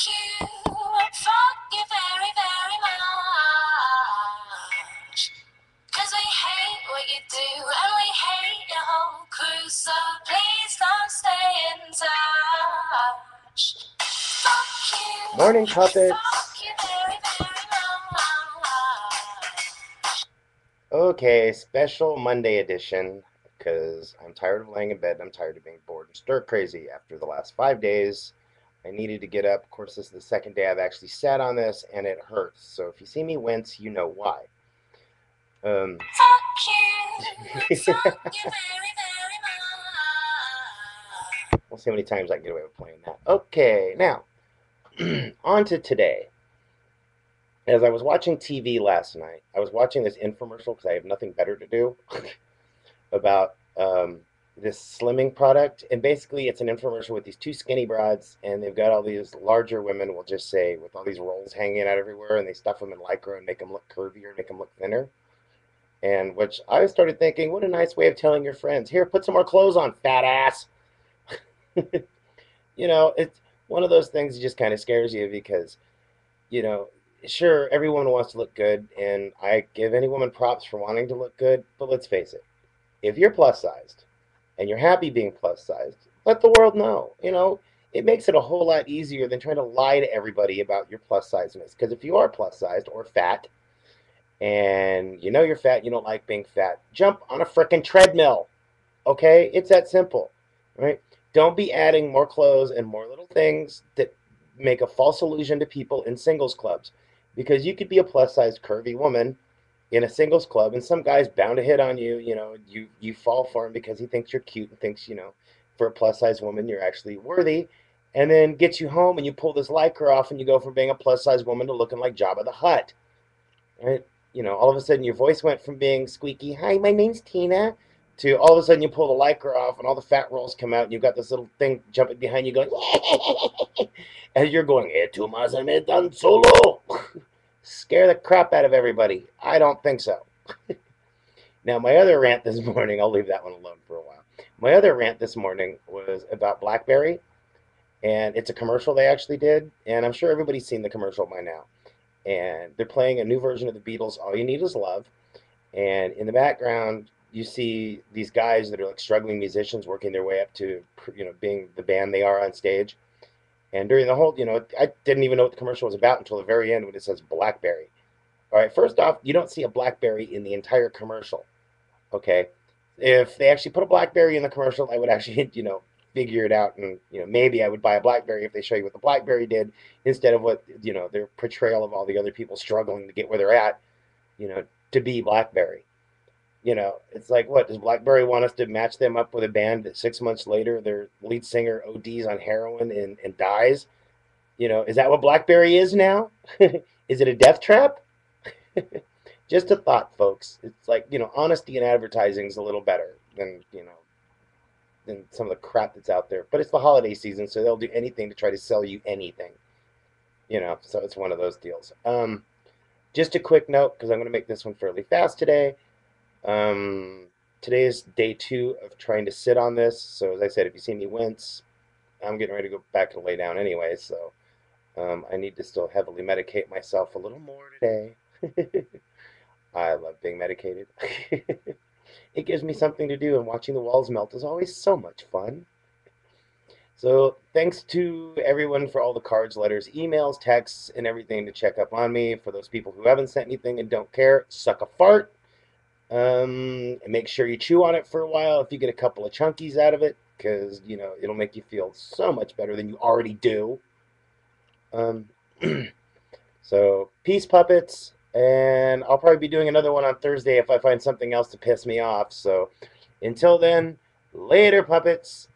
you very, very much. 'Cause we hate what you do and we hate your whole crew, so please don't stay in touch. Fuck you. Morning, puppets. Fuck you very, very much. Okay, special Monday edition because I'm tired of laying in bed. I'm tired of being bored and stir crazy after the last 5 days. I needed to get up. Of course, this is the second day I've actually sat on this, and it hurts. So if you see me wince, you know why. Um, Fuck you. Fuck you very, very much. we'll see how many times I can get away with playing that. Okay, now on to today. As I was watching TV last night, I was watching this infomercial because I have nothing better to do about this slimming product. And basically, it's an infomercial with these two skinny broads, and they've got all these larger women, we'll just say, with all these rolls hanging out everywhere, and they stuff them in Lycra and make them look curvier, make them look thinner. And which I started thinking, what a nice way of telling your friends, here, put some more clothes on, fat ass. It's one of those things that just kind of scares you because, you know, sure, every woman wants to look good, and I give any woman props for wanting to look good, but let's face it, if you're plus sized and you're happy being plus sized, let the world know. It makes it a whole lot easier than trying to lie to everybody about your plus sizeness. Because if you are plus sized or fat, and you know you're fat, you don't like being fat, jump on a frickin' treadmill. Okay? It's that simple. Right? Don't be adding more clothes and more little things that make a false illusion to people in singles clubs. Because you could be a plus sized curvy woman in a singles club, and some guy's bound to hit on you. You fall for him because he thinks you're cute and thinks, for a plus size woman, you're actually worthy. And then gets you home, and you pull this lycra off, and you go from being a plus size woman to looking like Jabba the Hutt. Right? All of a sudden your voice went from being squeaky, "Hi, my name's Tina," to all of a sudden you pull the lycra off, and all the fat rolls come out, and you've got this little thing jumping behind you going, as you're going, "Esto más me tan solo." Scare the crap out of everybody. I don't think so. Now, my other rant this morning, I'll leave that one alone for a while. My other rant this morning was about BlackBerry, and it's a commercial they actually did, and I'm sure everybody's seen the commercial by now. And they're playing a new version of the Beatles, "All You Need Is Love," and in the background, you see these guys that are like struggling musicians working their way up to, being the band they are on stage. And during the whole, I didn't even know what the commercial was about until the very end when it says BlackBerry. All right, first off, you don't see a BlackBerry in the entire commercial. Okay, if they actually put a BlackBerry in the commercial, I would actually, figure it out, and maybe I would buy a BlackBerry if they show you what the BlackBerry did instead of what their portrayal of all the other people struggling to get where they're at, you know, to be BlackBerry. It's like, what does BlackBerry want us to match them up with a band that 6 months later their lead singer ODs on heroin and dies? Is that what BlackBerry is now? Is it a death trap? Just a thought, folks. It's like, honesty in advertising is a little better than some of the crap that's out there. But it's the holiday season, so they'll do anything to try to sell you anything. So it's one of those deals. Just a quick note, because I'm going to make this one fairly fast today. Today is day 2 of trying to sit on this. So as I said, if you see me wince, I'm getting ready to go back and lay down anyway. So I need to still heavily medicate myself a little more today. I love being medicated. It gives me something to do, and watching the walls melt is always so much fun. So thanks to everyone for all the cards, letters, emails, texts, and everything to check up on me. For those people who haven't sent anything and don't care, suck a fart. And make sure you chew on it for a while if you get a couple of chunkies out of it, because, it'll make you feel so much better than you already do. Um, so, peace, puppets. And I'll probably be doing another one on Thursday if I find something else to piss me off. So, until then, later, puppets.